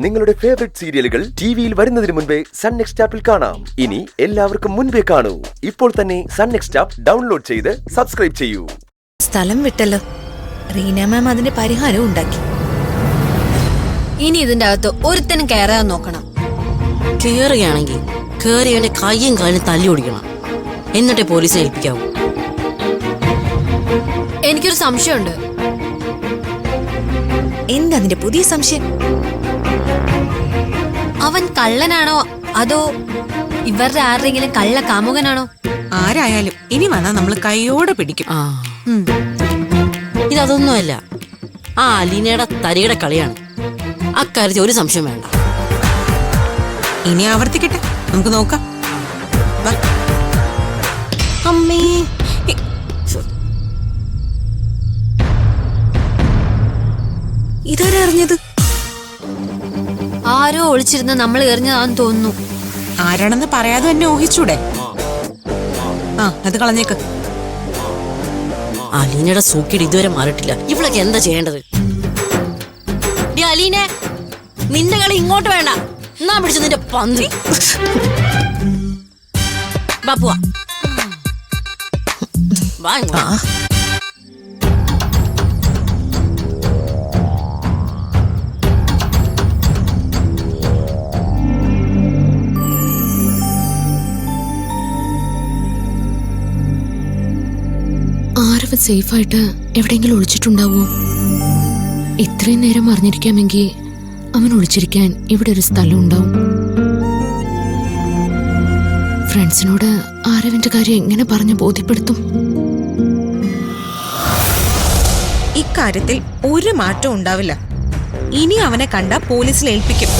നിങ്ങളുടെ ഫേവറേറ്റ് സീരിയലുകൾ ടിവിയിൽ വരുന്നതിന് മുൻപേ സൺ നെക്സ്റ്റ് ആപ്പിൽ കാണാം. ഇനി എല്ലാവർക്കും മുൻപേ കാണൂ. ഇപ്പോൾ തന്നെ സൺ നെക്സ്റ്റ് ആപ്പ് ഡൗൺലോഡ് ചെയ്ത് സബ്സ്ക്രൈബ് ചെയ്യൂ. സ്ഥലം വിട്ടല്ലോ. റീന മാം അതിന്റെ പരിഹാരം ഉണ്ടാക്കി. ഇനി ഇതിന്റെ അകത്ത് ഒരുത്തനും കയറാൻ നോക്കണം. കേറുകയാണെങ്കിൽ കേറിയവന്റെ കയ്യും കാലും തല്ലി ഓടിക്കണം. എന്നിട്ടേ പോലീസിനെ ഏൽപ്പിക്കാവൂ. എനിക്കൊരു സംശയമുണ്ട്. എന്താ അതിന്റെ പുതിയ സംശയം? അവൻ കള്ളനാണോ അതോ ഇവരുടെ ആരുടെങ്കിലും കള്ള കാമുകനാണോ? ആരായാലും ഇനി വന്നാ നമ്മള് കൈയോടെ പിടിക്കും. ഇതൊന്നുമല്ല, ആ അലീനയുടെ തരിയുടെ കളിയാണ്. അക്കാര്യത്തിൽ ഒരു സംശയം വേണ്ട. ഇനി ആവർത്തിക്കട്ടെ, നമുക്ക് നോക്കാം. അമ്മേ, ഇതാരാ അറിഞ്ഞത്? ആരോ ഒളിച്ചിരുന്ന നമ്മൾ എറിഞ്ഞതാന്ന് തോന്നുന്നു. ആരാണെന്ന് പറയാതെ തന്നെ ഊഹിച്ചൂടെ? അത് കളഞ്ഞേക്ക്. അലീനയുടെ സൂക്കേട് ഇതുവരെ മാറിയിട്ടില്ല. ഇവളൊക്കെ എന്താ ചെയ്യേണ്ടത്? അലീനെ, നിന്റെ കളി ഇങ്ങോട്ട് വേണ്ട. എന്നാ പിടിച്ചു നിന്റെ പന്തി. ബാപ്പുവാ, വാ ഇങ്ങോട്ട്. ആരവൻ സേഫായിട്ട് എവിടെയെങ്കിലും ഒളിച്ചിട്ടുണ്ടാവോ? ഇത്രയും നേരം അറിഞ്ഞിരിക്കാമെങ്കിൽ അവൻ ഒളിച്ചിരിക്കാൻ ഇവിടെ ഒരു സ്ഥലം ഉണ്ടാവും. ഫ്രണ്ട്സിനോട് ആരവന്റെ കാര്യം എങ്ങനെ പറഞ്ഞ് ബോധ്യപ്പെടുത്തും? ഇക്കാര്യത്തിൽ ഒരു മാറ്റവും ഉണ്ടാവില്ല. ഇനി അവനെ കണ്ട പോലീസിൽ ഏൽപ്പിക്കും.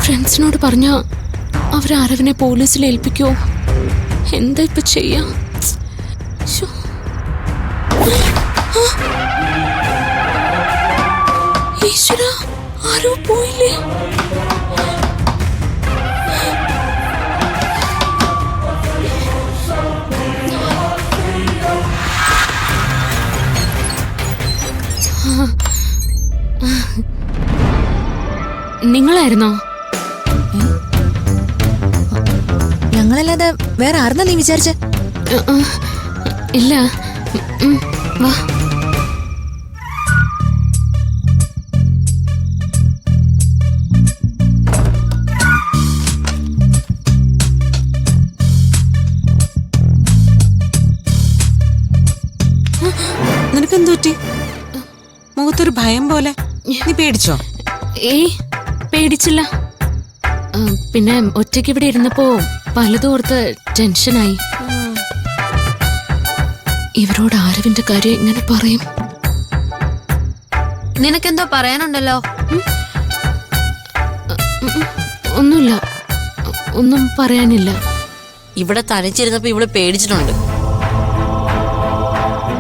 ഫ്രണ്ട്സിനോട് പറഞ്ഞ അവരാരവനെ പോലീസിൽ ഏൽപ്പിക്കോ? എന്താ ഇപ്പൊ ചെയ്യാ? ഈശ്വര, ആരോ പോയില്ലേ? നിങ്ങളായിരുന്നോ? ഞങ്ങളല്ലാതെ വേറെ ആരെന്നാ നീ വിചാരിച്ച? ഇല്ല, വാ. നിനക്കെന്തു പറ്റി? മുഖത്തൊരു ഭയം പോലെ. നീ പേടിച്ചോ? ഏയ്, പേടിച്ചില്ല. പിന്നെ ഒറ്റയ്ക്ക് ഇവിടെ ഇരുന്നപ്പോ പലതോർത്ത് ടെൻഷനായി. ഇവരോട് ആരവിന്റെ കാര്യം എങ്ങനെ പറയും? നിനക്കെന്തോ പറയാനുണ്ടല്ലോ. ഒന്നുമില്ല, ഒന്നും പറയാനില്ല. ഇവിടെ തനിച്ചിരുന്നപ്പോ ഇവള് പേടിച്ചിട്ടുണ്ട്.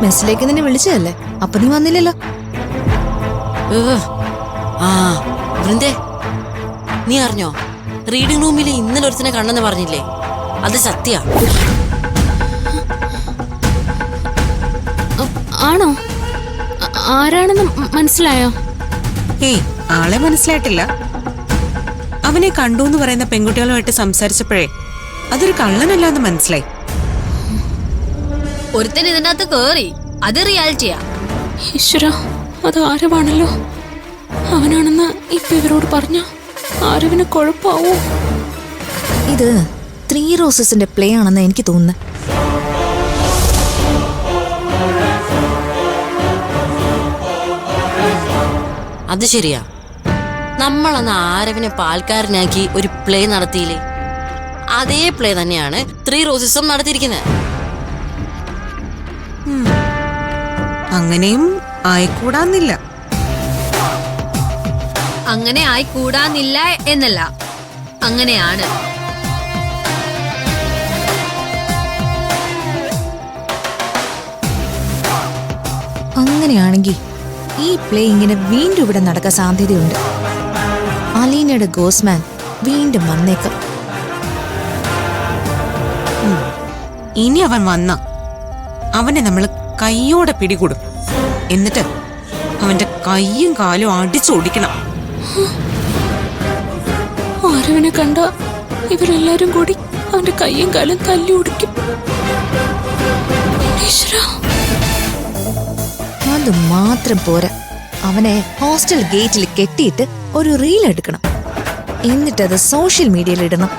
മെസ്സിലേക്ക് നിന്നെ വിളിച്ചതല്ലേ, അപ്പൊ നീ വന്നില്ലല്ലോ. വൃന്ദേ, നീ അറിഞ്ഞോ? റീഡിംഗ് റൂമിൽ ഇന്നലെ ഒരുത്തിനെ കണ്ടെന്ന് പറഞ്ഞില്ലേ? അത് സത്യ. ആണോ? ആരാണെന്ന് മനസ്സിലായോ? ഏയ്, ആളെ മനസ്സിലായിട്ടില്ല. അവനെ കണ്ടു എന്ന് പറയുന്ന പെൺകുട്ടികളുമായിട്ട് സംസാരിച്ചപ്പോഴേ അതൊരു കള്ളനല്ലാന്ന് മനസ്സിലായി. ഒരുത്തൻ ഇതിനകത്ത് കേറി, അത് റിയാലിറ്റിയാ. ഈശ്വര, അത് ആരവാണല്ലോ. അവനാണെന്ന് ഇപ്പൊ ഇവരോട് പറഞ്ഞ ആരവിന് കുഴപ്പാവോ? ഇത് 3 റോസസിന്റെ പ്ലേ ആണെന്ന് എനിക്ക് തോന്നുന്നു. അത് ശരിയാ. നമ്മളന്ന് ആരവിനെ പാൽക്കാരനാക്കി ഒരു പ്ലേ നടത്തിയില്ലേ? അതേ പ്ലേ തന്നെയാണ് 3 റോസസും നടത്തിയിരിക്കുന്നത്. അങ്ങനെയും ആയിക്കൂടാന്നില്ല. അങ്ങനെ ആയി കൂടാന്നില്ല എന്നല്ല, അങ്ങനെയാണ്. അങ്ങനെയാണെങ്കിൽ ഈ പ്ലേ ഇങ്ങനെ വീണ്ടും ഇവിടെ നടക്കാൻ സാധ്യതയുണ്ട്. അലീനയുടെ ഗോസ്മാൻ വീണ്ടും വന്നേക്കാം. ഇനി അവൻ വന്ന അവനെ നമ്മൾ കൈയോടെ പിടികൂടും. എന്നിട്ട് അവന്റെ കൈയും കാലും അടിച്ചോടിക്കണം. ആരവനെ കണ്ട ഇവരെല്ലാരും കൂടി അവന്റെ കയ്യും കാലും തല്ലി ഓടിക്കും. ഈശ്വരാ. അത് മാത്രം പോരാ, അവനെ ഹോസ്റ്റൽ ഗേറ്റിൽ കെട്ടിയിട്ട് ഒരു റീൽ എടുക്കണം. എന്നിട്ടത് സോഷ്യൽ മീഡിയയിൽ ഇടണം.